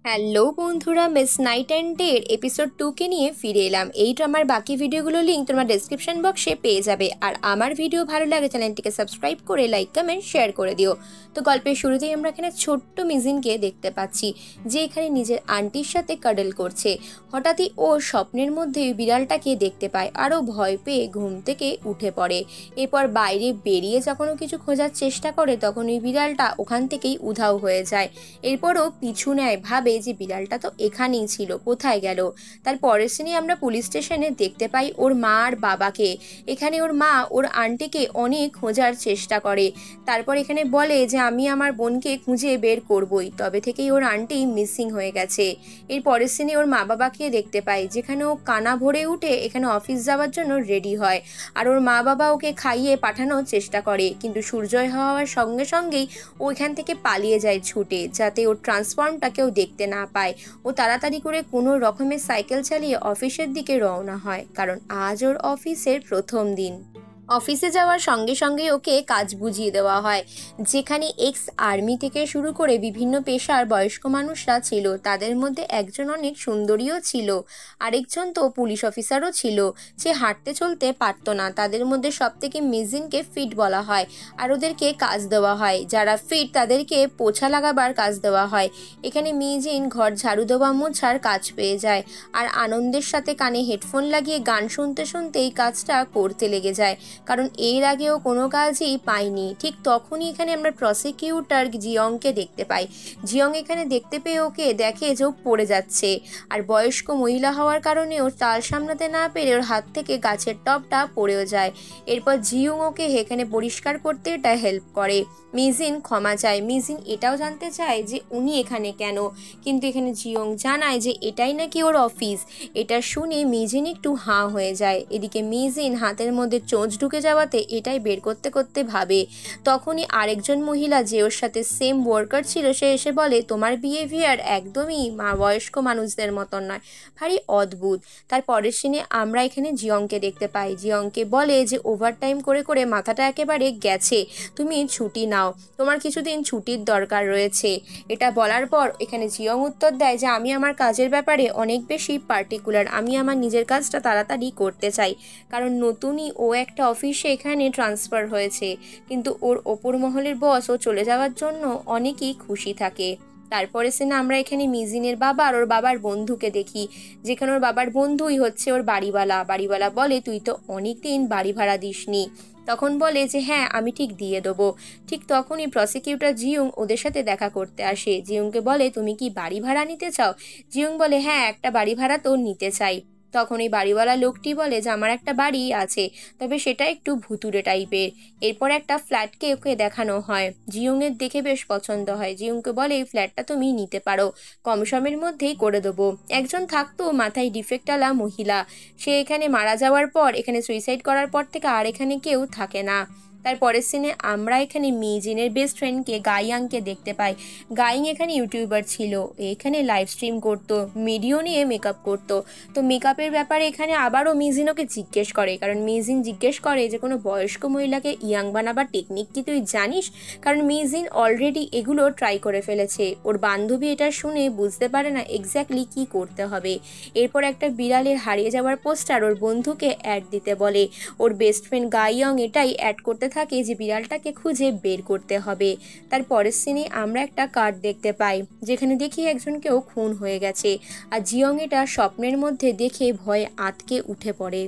Hello বন্ধুরা, miss night and ডের episode 2 নিয়ে ফিরে এলাম। এই ড্রামার বাকি ভিডিওগুলোর লিঙ্ক তোমরা ডেসক্রিপশন বক্সে পেয়ে যাবে। আর আমার ভিডিও ভালো লাগে চ্যানেলটিকে সাবস্ক্রাইব করে লাইক কমেন্ট শেয়ার করে দিও। তো গল্পের শুরুতেই আমরা এখানে ছোট্ট মিজিনকে দেখতে পাচ্ছি, যে এখানে নিজের আন্টির সাথে কাডল করছে। হঠাৎই ও স্বপ্নের মধ্যে বিড়ালটাকে দেখতে পায়, আরও ভয় পেয়ে ঘুম থেকে উঠে পড়ে। এরপর বাইরে বেরিয়ে যখন ও কিছু খোঁজার চেষ্টা করে, তখন ওই বিড়ালটা ওখান থেকেই উধাও হয়ে যায়। এরপরও পিছু নেয়, ভাবে যে বিড়ালটা তো এখানেই ছিল, কোথায় গেল। তার পরের সিনে আমরা পুলিশ স্টেশনে দেখতে পাই ওর মা আর বাবাকে। এখানে ওর মা ওর আন্টিকে অনেক খোঁজার চেষ্টা করে। তারপর এখানে বলে যে আমি আমার বোনকে খুঁজে বের করবই। তবে থেকেই ওর আন্টি মিসিং হয়ে গেছে। এর পরের সিনে ওর মা বাবাকে দেখতে পাই, যেখানে ও কানা ভরে উঠে এখানে অফিস যাওয়ার জন্য রেডি হয়। আর ওর মা বাবা ওকে খাইয়ে পাঠানোর চেষ্টা করে, কিন্তু সূর্যোদয় হওয়ার সঙ্গে সঙ্গেই ও এখান থেকে পালিয়ে যায় ছুটে, যাতে ওর ট্রান্সফর্মটা কেউ দেখতে না পায়। ও তাড়াতাড়ি করে কোনো রকমের সাইকেল চালিয়ে অফিসের দিকে রওনা হয়, কারণ আজ ওর অফিসের প্রথম দিন। অফিসে যাওয়ার সঙ্গে সঙ্গে ওকে কাজ বুঝিয়ে দেওয়া হয়, যেখানে এক্স আর্মি থেকে শুরু করে বিভিন্ন পেশার বয়স্ক মানুষরা ছিল। তাদের মধ্যে একজন অনেক সুন্দরীও ছিল, আরেকজন তো পুলিশ অফিসারও ছিল। সে হাঁটতে চলতে পারতো না। তাদের মধ্যে সব থেকে মিজিনকে ফিট বলা হয়, আর ওদেরকে কাজ দেওয়া হয়। যারা ফিট তাদেরকে পোছা লাগাবার কাজ দেওয়া হয়। এখানে মিজিন ঘর ঝাড়ু দেওয়া মোছার কাজ পেয়ে যায়, আর আনন্দের সাথে কানে হেডফোন লাগিয়ে গান শুনতে শুনতে এই কাজটা করতে লেগে যায়, কারণ এর আগেও কোনো কাজই পাইনি। ঠিক তখনই এখানে আমরা প্রসিকিউটর জিয়ংকে দেখতে পাই। জিয়ং এখানে দেখতে পেয়ে ওকে দেখে যে ও পড়ে যাচ্ছে, আর বয়স্ক মহিলা হওয়ার কারণে ও তাল সামলাতে না পেরে ওর হাত থেকে গাছের টবটা পড়েও যায়। এরপর জিয়ং ওকে এখানে পরিষ্কার করতে এটা হেল্প করে। মিজিন ক্ষমা চায়। মিজিন এটাও জানতে চায় যে উনি এখানে কেন, কিন্তু এখানে জিয়ং জানায় যে এটাই নাকি ওর অফিস। এটা শুনে মিজিন একটু হাঁ হয়ে যায়। এদিকে মিজিন হাতের মধ্যে চোঁচ ঢুকে যাওয়াতে এটাই বের করতে করতে ভাবে। তখনই আরেকজন মহিলা, যে ওর সাথে সেম ওয়ার্কার ছিল, সে এসে বলে তোমার বিহেভিয়ার একদমই বয়স্ক মানুষদের মতন নয়, ভারী অদ্ভুত। তার পরের সিনে আমরা এখানে জিয়ংকে দেখতে পাই। জিয়ংকে বলে যে ওভারটাইম করে করে মাথাটা একেবারে গেছে, তুমি ছুটি নাও, তোমার কিছুদিন ছুটির দরকার রয়েছে। এটা বলার পর এখানে জিয়ং উত্তর দেয় যে আমি আমার কাজের ব্যাপারে অনেক বেশি পার্টিকুলার, আমি আমার নিজের কাজটা তাড়াতাড়ি করতে চাই, কারণ নতুনই ও একটা অফিসে এখানে ট্রান্সফার হয়েছে। কিন্তু ওর ওপর মহলের বস ও চলে যাওয়ার জন্য অনেকই খুশি থাকে। তারপরে সিনে আমরা এখানে মিজিনের বাবা আর ওর বাবার বন্ধুকে দেখি, যেখানে ওর বাবার বন্ধুই হচ্ছে ওর বাড়িওয়ালা। বাড়িওয়ালা বলে তুই তো অনেক দিন বাড়ি ভাড়া দিসনি। তখন বলে যে হ্যাঁ আমি ঠিক দিয়ে দেবো। ঠিক তখনই প্রসিকিউটর জিয়ং ওদের সাথে দেখা করতে আসে। জিয়ংকে বলে তুমি কি বাড়ি ভাড়া নিতে চাও। জিয়ং বলে হ্যাঁ, একটা বাড়ি ভাড়া তো নিতে চাই। তখন এই বাড়িওয়ালা লোকটি বলে যে আমার একটা বাড়ি আছে, তবে সেটা একটু ভুতুড়ে টাইপের। এরপর একটা ফ্ল্যাটকে ওকে দেখানো হয়। জিয়ংয়ের দেখে বেশ পছন্দ হয়। জিয়ংকে বলে এই ফ্ল্যাটটা তুমি নিতে পারো, কম সময়ের মধ্যেই করে দেবো। একজন থাকতো মাথায় ডিফেক্টওয়ালা মহিলা, সে এখানে মারা যাওয়ার পর, এখানে সুইসাইড করার পর থেকে আর এখানে কেউ থাকে না। তার পরের সিনে আমরা এখানে মিজিনের বেস্ট ফ্রেন্ডকে গাইয়াংকে দেখতে পাই। গাইং এখানে ইউটিউবার ছিল, এখানে লাইভ স্ট্রিম করতো, ভিডিও নিয়ে মেকআপ করতো। তো মেকআপের ব্যাপারে এখানে আবারও মিজিন ওকে জিজ্ঞেস করে, কারণ মিজিন জিজ্ঞেস করে যে কোনো বয়স্ক মহিলাকে ইয়াং বানাবার টেকনিক কি তুই জানিস, কারণ মিজিন অলরেডি এগুলো ট্রাই করে ফেলেছে। ওর বান্ধবী এটা শুনে বুঝতে পারে না এক্স্যাক্টলি কি করতে হবে। এরপর একটা বিড়ালের হারিয়ে যাওয়ার পোস্টার ওর বন্ধুকে অ্যাড দিতে বলে। ওর বেস্ট ফ্রেন্ড গাইয়ং এটাই অ্যাড করতে থাকে যে বিড়ালটাকে খুঁজে বের করতে হবে। তার পরের সিনে আমরা একটা কার্ড দেখতে পাই, যেখানে দেখি একজনকেও খুন হয়ে গেছে, আর জিয়ং এটা স্বপ্নের মধ্যে দেখে ভয়ে আঁতকে উঠে পড়ে।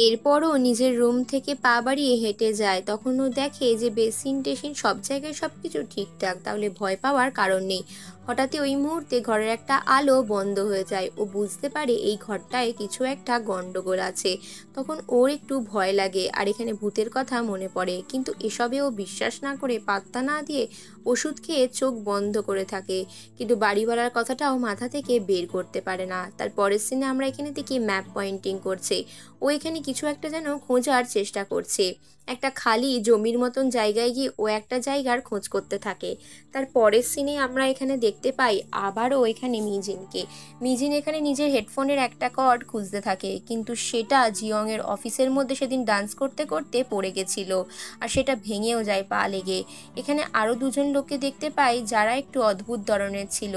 এরপরও নিজের রুম থেকে পা বাড়িয়ে হেঁটে যায়। তখন ও দেখে যে বেসিন টেসিন সব জায়গায় সব কিছু ঠিকঠাক, তাহলে ভয় পাওয়ার কারণ নেই। হঠাৎই ওই মুহূর্তে ঘরের একটা আলো বন্ধ হয়ে যায়। ও বুঝতে পারে এই ঘরটায় কিছু একটা গন্ডগোল আছে। তখন ওর একটু ভয় লাগে, আর এখানে ভূতের কথা মনে পড়ে, কিন্তু এসবে ও বিশ্বাস না করে পাত্তা না দিয়ে ওষুধ খেয়ে চোখ বন্ধ করে থাকে। কিন্তু বাড়িওয়ালার কথাটাও মাথা থেকে বের করতে পারে না। তার পরের সিনে আমরা এখানে দেখি ম্যাপ পয়েন্টিং করছে। ও এখানে কিছু একটা যেন খোঁজার চেষ্টা করছে। একটা খালি জমির মতন জায়গায় গিয়ে ও একটা জায়গার খোঁজ করতে থাকে। তার পরের সিনে আমরা এখানে দেখতে পাই আবারও এখানে মিজিনকে। মিজিন এখানে নিজের হেডফোনের একটা কর্ড খুঁজতে থাকে, কিন্তু সেটা জিয়ংয়ের অফিসের মধ্যে সেদিন ডান্স করতে করতে পড়ে গেছিল, আর সেটা ভেঙেও যায় পা লেগে। এখানে আরও দুজন লোককে দেখতে পাই যারা একটু অদ্ভুত ধরনের ছিল।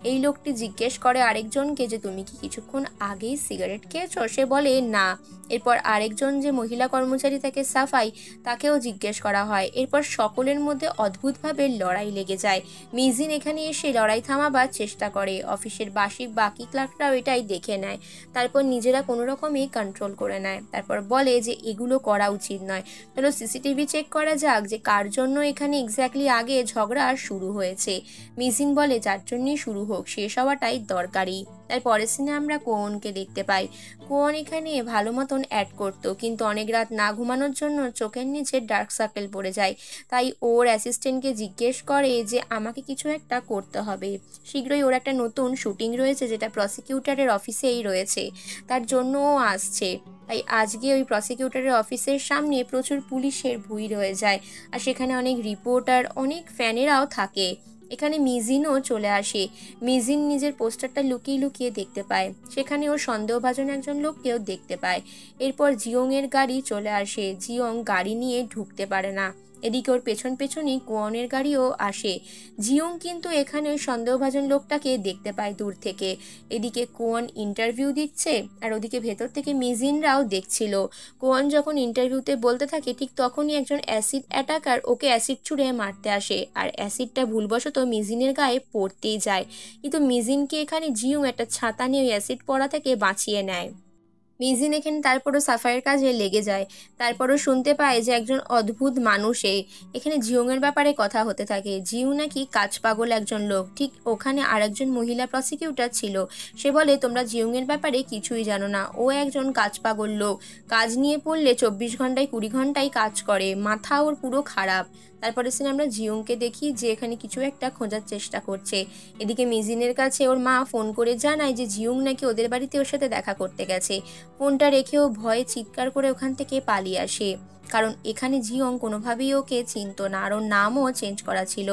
এই লোকটি জিজ্ঞেস করে আরেকজনকে যে তুমি কি কিছুক্ষণ আগেই সিগারেট খেয়েছো? সে বলে না। এরপর আরেকজন যে মহিলা কর্মচারী থাকে সাফাই, তাকেও জিজ্ঞেস করা হয়। এরপর সকলের মধ্যে অদ্ভুতভাবে লড়াই লেগে যায়। মিজিন এখানে এসে লড়াই থামাবার চেষ্টা করে। অফিসের বাকি ক্লার্করাও এটাই দেখে নেয়। তারপর নিজেরা কোনো রকমই কন্ট্রোল করে নেয়। তারপর বলে যে এগুলো করা উচিত নয়, চলো সিসিটিভি চেক করা যাক যে কার জন্য এখানে এক্স্যাক্টলি আগে ঝগড়া শুরু হয়েছে। মিজিন বলে যার জন্যই শুরু হোক, শেষ হওয়াটাই দরকারি। তার পরের সিনে আমরা কোয়নকে দেখতে পাই। কোয়ন এখানে ভালো মতন অ্যাড করতো, কিন্তু অনেক রাত না ঘুমানোর জন্য চোখের নিচে ডার্ক সার্কেল পড়ে যায়। তাই ওর অ্যাসিস্ট্যান্টকে জিজ্ঞেস করে যে আমাকে কিছু একটা করতে হবে। শীঘ্রই ওর একটা নতুন শুটিং রয়েছে যেটা প্রসিকিউটরের অফিসেই রয়েছে, তার জন্য ও আসছে। তাই আজকে ওই প্রসিকিউটরের অফিসের সামনে প্রচুর পুলিশের ভিড় হয়ে যায়, আর সেখানে অনেক রিপোর্টার, অনেক ফ্যানেরাও থাকে। এখানে মিজিনও চলে আসে। মিজিন নিজের পোস্টারটা লুকিয়ে লুকিয়ে দেখতে পায়। সেখানে ও সন্দেহভাজন একজন লোককেও দেখতে পায়। এরপর জিওংয়ের গাড়ি চলে আসে। জিওং গাড়ি নিয়ে ঢুকতে পারে না। এদিকে ওর পেছন পেছনই কোয়নের গাড়িও আসে। জিওং কিন্তু এখানে ওই সন্দেহভাজন লোকটাকে দেখতে পায় দূর থেকে। এদিকে কোয়ন ইন্টারভিউ দিচ্ছে, আর ওদিকে ভেতর থেকে মিজিনরাও দেখছিল। কোয়ন যখন ইন্টারভিউতে বলতে থাকে ঠিক তখনই একজন অ্যাসিড অ্যাটাকার ওকে অ্যাসিড ছুঁড়ে মারতে আসে, আর অ্যাসিডটা ভুলবশত মিজিনের গায়ে পড়তেই যায়। কিন্তু মিজিনকে এখানে জিউং একটা ছাতা নিয়ে ওই অ্যাসিড পড়া থেকে বাঁচিয়ে নেয়। মিজিন এখানে তারপরও সাফাইয়ের কাজে লেগে যায়। তারপরও শুনতে পায় যে একজন অদ্ভুত মানুষে এখানে জিউংয়ের ব্যাপারে কথা হতে থাকে। জিউ নাকি কাজ পাগল একজন লোক। ঠিক ওখানে আরেকজন মহিলা প্রসিকিউটর ছিল। সে বলে তোমরা জিউংয়ের ব্যাপারে কিছুই জানো না, ও একজন কাজ পাগল লোক। কাজ নিয়ে পড়লে 24 ঘন্টায় 20 ঘন্টায় কাজ করে, মাথা ওর পুরো খারাপ। তারপরে সিনে আমরা জিউংকে দেখি যে এখানে কিছু একটা খোঁজার চেষ্টা করছে। এদিকে মিজিনের কাছে ওর মা ফোন করে জানায় যে জিউং নাকি ওদের বাড়িতে ওর সাথে দেখা করতে গেছে। ফোনটা রেখেও ভয়ে চিৎকার করে ওখান থেকে পালিয়ে আসে, কারণ এখানে জিওং কোনোভাবেই ওকে চিনত না, আর ওর নামও চেঞ্জ করা ছিল।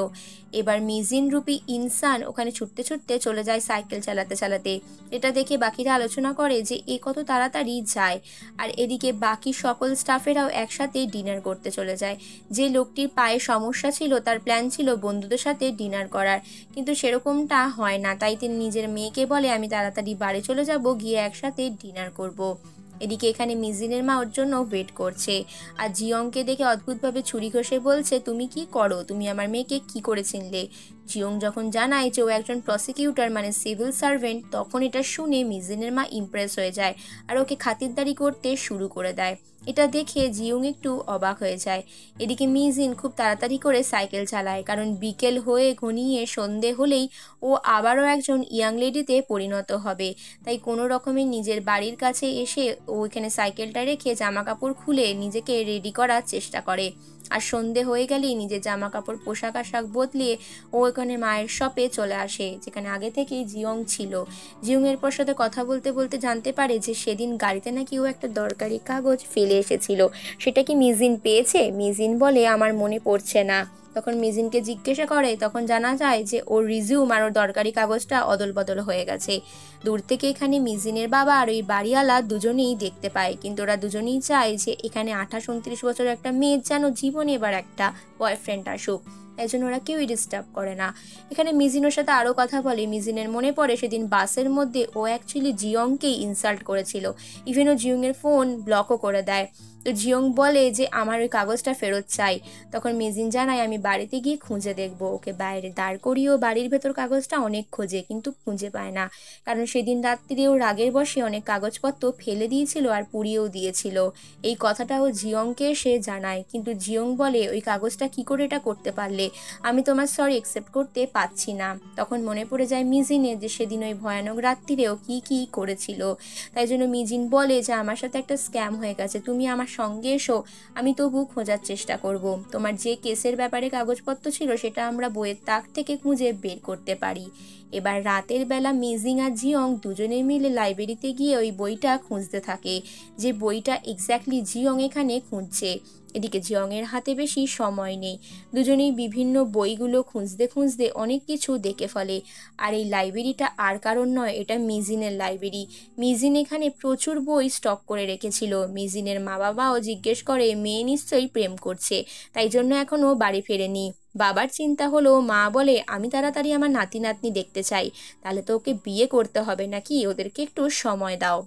এবার মিজিন রূপী ইনসান ওখানে ছুটতে ছুটতে চলে যায় সাইকেল চালাতে চালাতে। এটা দেখে বাকিরা আলোচনা করে যে এ কত তাড়াতাড়ি যায়। আর এদিকে বাকি সকল স্টাফেরাও একসাথে ডিনার করতে চলে যায়। যে লোকটির পায়ে সমস্যা ছিল তার প্ল্যান ছিল বন্ধুদের সাথে ডিনার করার, কিন্তু সেরকমটা হয় না। তাই তিনি নিজের মেয়েকে বলে আমি তাড়াতাড়ি বাড়ি চলে যাব, গিয়ে একসাথে ডিনার করব। এদিকে এখানে মিজিনের মা ওর জন্য ওয়েট করছে, আর জিয়ংকে দেখে অদ্ভুতভাবে ছুরি ঘষে বলছে তুমি কি করো, তুমি আমার মেয়েকে কি করে চিনলে? জিয়ং যখন জানায় যে ও একজন প্রসিকিউটর মানে সিভিল সার্ভেন্ট, তখন এটা শুনে মিজিনের মা ইমপ্রেস হয়ে যায় আর ওকে খাতিরদারি করতে শুরু করে দেয়। এটা দেখে জিয়ং একটু অবাক হয়ে যায়। এদিকে মিজিন খুব তাড়াতাড়ি করে সাইকেল চালায়, কারণ বিকেল হয়ে ঘনিয়ে সন্ধে হলেই ও আবারও একজন ইয়াং লেডিতে পরিণত হবে। তাই কোনো রকমের নিজের বাড়ির কাছে এসে ও এখানে সাইকেলটা রেখে জামা কাপড় খুলে নিজেকে রেডি করার চেষ্টা করে। আর সন্ধে হয়ে গেলেই নিজের জামা কাপড় পোশাক আশাক বদলিয়ে ও এখানে মায়ের শপে চলে আসে, যেখানে আগে থেকেই জিয়ং ছিল। জিয়ং এরপর সাথে কথা বলতে বলতে জানতে পারে যে সেদিন গাড়িতে নাকি ও একটা দরকারি কাগজ ফেলে এসেছিল। সেটা কি মিজিন পেয়েছে? মিজিন বলে আমার মনে পড়ছে না। তখন মিজিনকে জিজ্ঞাসা করে, তখন জানা যায় যে ওর রিজিউম আর ওর দরকারি কাগজটা অদল বদল হয়ে গেছে। দূর থেকে এখানে মিজিনের বাবা আর ওই বাড়িওয়ালা দুজনেই দেখতে পায়, কিন্তু ওরা দুজনেই চায় যে এখানে 28-29 বছরের একটা মেয়ের যেন জীবনে এবার একটা বয়ফ্রেন্ড আসুক। তাই জন্য ওরা কেউই ডিস্টার্ব করে না। এখানে মিজিনের সাথে আরও কথা বলে। মিজিনের মনে পড়ে সেদিন বাসের মধ্যে ও অ্যাকচুয়ালি জিয়ংকেই ইনসাল্ট করেছিল, ইভেন ও জিয়ংয়ের ফোন ব্লকও করে দেয়। তো জিয়ং বলে যে আমার ওই কাগজটা ফেরত চাই। তখন মিজিন জানায় আমি বাড়িতে গিয়ে খুঁজে দেখবো। ওকে বাইরে দাঁড় করিয়েও বাড়ির ভেতর কাগজটা অনেক খোঁজে, কিন্তু খুঁজে পায় না, কারণ সেদিন রাত্রিরে ও রাগের বসে অনেক কাগজপত্র ফেলে দিয়েছিল আর পুড়িয়েও দিয়েছিল। এই কথাটাও জিয়ংকে সে জানায়, কিন্তু জিয়ং বলে ওই কাগজটা কি করে এটা করতে পারলে, আমি তোমার সরি অ্যাকসেপ্ট করতে পারছি না। তখন মনে পড়ে যায় মিজিনের যে সেদিন ওই ভয়ানক রাত্রিরেও কি কি করেছিল। তাই জন্য মিজিন বলে যে আমার সাথে একটা স্ক্যাম হয়ে গেছে, তুমি আমার সঙ্গে এসো, আমি তবু খোঁজার চেষ্টা করব। তোমার যে কেসের ব্যাপারে কাগজপত্র ছিল সেটা আমরা বইয়ের তাক থেকে খুঁজে বের করতে পারি। এবার রাতের বেলা মিজিং আর জিয়ং দুজনে মিলে লাইব্রেরিতে গিয়ে ওই বইটা খুঁজতে থাকে, যে বইটা এক্স্যাক্টলি জিয়ং এখানে খুঁজছে। এদিকে জিয়ংয়ের হাতে বেশি সময় নেই, দুজনেই বিভিন্ন বইগুলো খুঁজতে খুঁজতে অনেক কিছু দেখে ফেলে। আর এই লাইব্রেরিটা আর কারণ নয়, এটা মিজিনের লাইব্রেরি। মিজিন এখানে প্রচুর বই স্টক করে রেখেছিল। মিজিনের মা বাবাও জিজ্ঞেস করে মেয়ে নিশ্চয়ই প্রেম করছে, তাই জন্য এখনও বাড়ি ফেরেনি। বাবার চিন্তা হলো, মা বলে আমি তাড়াতাড়ি আমার নাতি নাতনি দেখতে চাই, তাহলে তো ওকে বিয়ে করতে হবে নাকি, ওদেরকে একটু সময় দাও।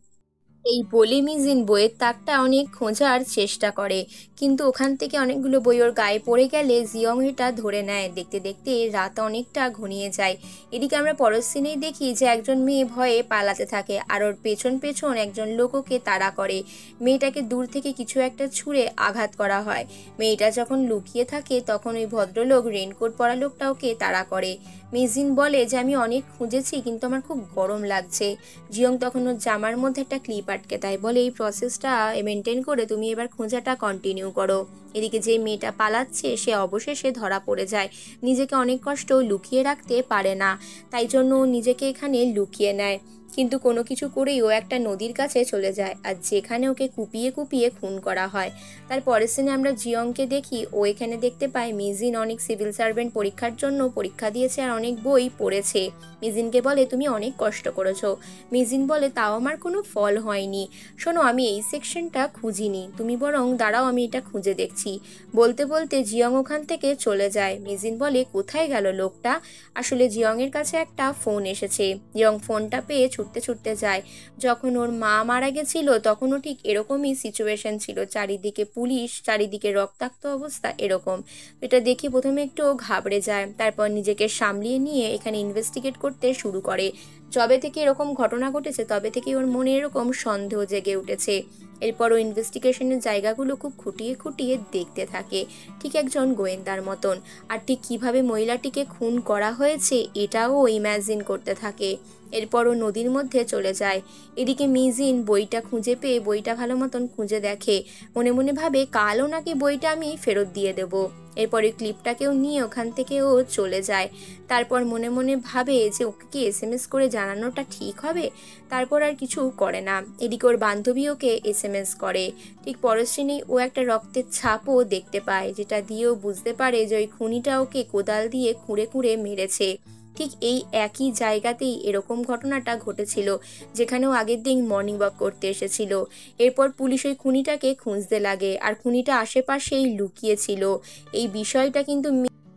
এই বলে মিজিন বইয়ের তাকটা অনেক খোঁজার চেষ্টা করে, কিন্তু ওখান থেকে অনেকগুলো বই ওর গায়ে পড়ে গেলে জিয়ং এটা ধরে নেয়। দেখতে দেখতে রাত অনেকটা ঘনিয়ে যায়। এদিকে আমরা পরের সিনেই দেখি যে একজন মেয়ে ভয়ে পালাতে থাকে, আর ওর পেছন পেছন একজন লোক ওকে তাড়া করে। মেয়েটাকে দূর থেকে কিছু একটা ছুঁড়ে আঘাত করা হয়। মেয়েটা যখন লুকিয়ে থাকে তখন ওই ভদ্রলোক রেনকোট পরা লোকটা ওকে তাড়া করে। মিজিন বলে যে আমি অনেক খুঁজেছি, কিন্তু আমার খুব গরম লাগছে। জিয়ং তখন ওর জামার মধ্যে একটা ক্লিপ আটকে দেয়, বলে এই প্রসেসটা মেনটেন করে তুমি এবার খোঁজাটা কন্টিনিউ করো। এদিকে যে মেয়েটা পালাচ্ছে সে অবশেষে ধরা পড়ে যায়। নিজেকে অনেক কষ্ট লুকিয়ে রাখতে পারে না, তাই জন্য ও নিজেকে এখানে লুকিয়ে নেয়। কিন্তু কোনো কিছু করেই ও একটা নদীর কাছে চলে যায়, আর যেখানে ওকে কুপিয়ে কুপিয়ে খুন করা হয়। তার পরের সিনে আমরা জিয়ংকে দেখি, ও এখানে দেখতে পায় মিজিন অনেক সিভিল সার্ভেন্ট পরীক্ষার জন্য পরীক্ষা দিয়েছে আর অনেক বই পড়েছে। মিজিনকে বলে তুমি অনেক কষ্ট করেছো। মিজিন বলে তাও আমার কোনো ফল হয়নি। শোনো, আমি এই সেকশনটা খুঁজিনি, তুমি বরং দাঁড়াও আমি এটা খুঁজে দেখছি। বলতে বলতে জিয়ং ওখান থেকে চলে যায়। মিজিন বলে কোথায় গেল লোকটা। আসলে জিয়ংয়ের কাছে একটা ফোন এসেছে। জিয়ং ফোনটা পেয়ে ছুটতে ছুটতে যায়। যখন ওর মা মারা গেছিল তখনও ঠিক এরকমই সিচুয়েশন ছিল, চারিদিকে পুলিশ, চারিদিকে রক্তাক্ত অবস্থা এরকম। এটা দেখে প্রথমে একটু ঘাবড়ে যায়, তারপর নিজেকে সামলিয়ে নিয়ে এখানে ইনভেস্টিগেট করতে শুরু করে। যবে থেকে এরকম ঘটনা ঘটেছে তবে থেকে ওর মনে এরকম সন্দেহ জেগে উঠেছে। এরপর ও ইনভেস্টিগেশনের জায়গাগুলো খুব খুঁটিয়ে খুঁটিয়ে দেখতে থাকে, ঠিক একজন গোয়েন্দার মতন। আর ঠিক কীভাবে মহিলাটিকে খুন করা হয়েছে এটাও ইম্যাজিন করতে থাকে। এরপর ও নদীর মধ্যে চলে যায়। এদিকে মিজিন বইটা খুঁজে পেয়ে বইটা ভালো মতন খুঁজে দেখে, মনে মনে ভাবে কালও নাকি বইটা আমি ফেরত দিয়ে দেবো। এরপরে ক্লিপটাকেও নিয়ে ওখান থেকে ও চলে যায়। তারপর মনে মনে ভাবে যে ওকে কি এসএমএস করে জানানোটা ঠিক হবে, তারপর আর কিছু করে না। এদিকে ওর বান্ধবী ওকে এসএমএস করে। ঠিক পরের দিনেই ও একটা রক্তের ছাপও দেখতে পায়, যেটা দিয়েও বুঝতে পারে যে ওই খুনিটা ওকে কোদাল দিয়ে খুঁড়ে খুঁড়ে মেরেছে। ঠিক এই একই জায়গাতেই এরকম ঘটনাটা ঘটেছিল, যেখানেও আগের দিন মর্নিং ওয়াক করতে এসেছিল। এরপর পুলিশ ওই খুনিটাকে খুঁজতে লাগে, আর খুনিটা আশেপাশেই লুকিয়েছিল। এই বিষয়টা কিন্তু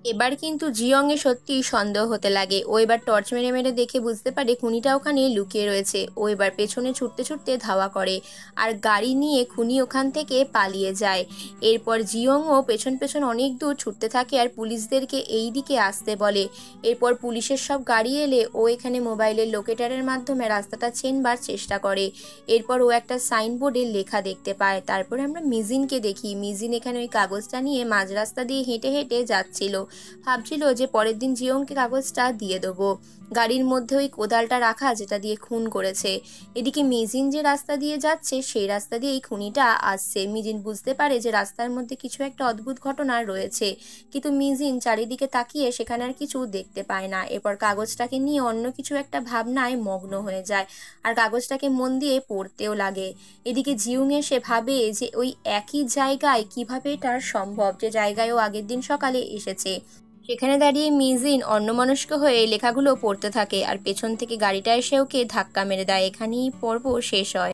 এবার কিন্তু জিয়ংয়ে সত্যি সন্দেহ হতে লাগে। ও এবার টর্চ মেরে মেরে দেখে বুঝতে পারে খুনিটা ওখানে লুকিয়ে রয়েছে। ও এবার পেছনে ছুটতে ছুটতে ধাওয়া করে, আর গাড়ি নিয়ে খুনি ওখান থেকে পালিয়ে যায়। এরপর জিয়ংও পেছন পেছন অনেক দূর ছুটতে থাকে আর পুলিশদেরকে এই দিকে আসতে বলে। এরপর পুলিশের সব গাড়ি এলে ও এখানে মোবাইলের লোকেটারের মাধ্যমে রাস্তাটা চেনবার চেষ্টা করে। এরপর ও একটা সাইনবোর্ডে লেখা দেখতে পায়। তারপরে আমরা মিজিনকে দেখি। মিজিন এখানে ওই কাগজটা নিয়ে মাঝ রাস্তা দিয়ে হেঁটে হেঁটে যাচ্ছিল। ভাবছিল যে পরের দিন জিয়ংকে কাগজটা দিয়ে দেবো। গাড়ির মধ্যে ওই কোদালটা রাখা যেটা দিয়ে খুন করেছে। এদিকে মিজিন যে রাস্তা দিয়ে যাচ্ছে সেই রাস্তা দিয়ে এই খুনিটা আসছে। মিজিন বুঝতে পারে যে রাস্তার মধ্যে কিছু একটা অদ্ভুত ঘটনা রয়েছে, কিন্তু মিজিন চারিদিকে তাকিয়ে সেখানে আর কিছু দেখতে পায় না। এরপর কাগজটাকে নিয়ে অন্য কিছু একটা ভাবনায় মগ্ন হয়ে যায়, আর কাগজটাকে মন দিয়ে পড়তেও লাগে। এদিকে জিয়ং এসে ভাবে যে ওই একই জায়গায় কিভাবে এটার সম্ভব, যে জায়গায় ও আগের দিন সকালে এসেছে। সেখানে দাঁড়িয়ে মিজিন অন্যমনস্ক হয়ে লেখাগুলো পড়তে থাকে, আর পেছন থেকে গাড়িটা এসে ওকে ধাক্কা মেরে দেয়। এখানেই পর্ব শেষ হয়।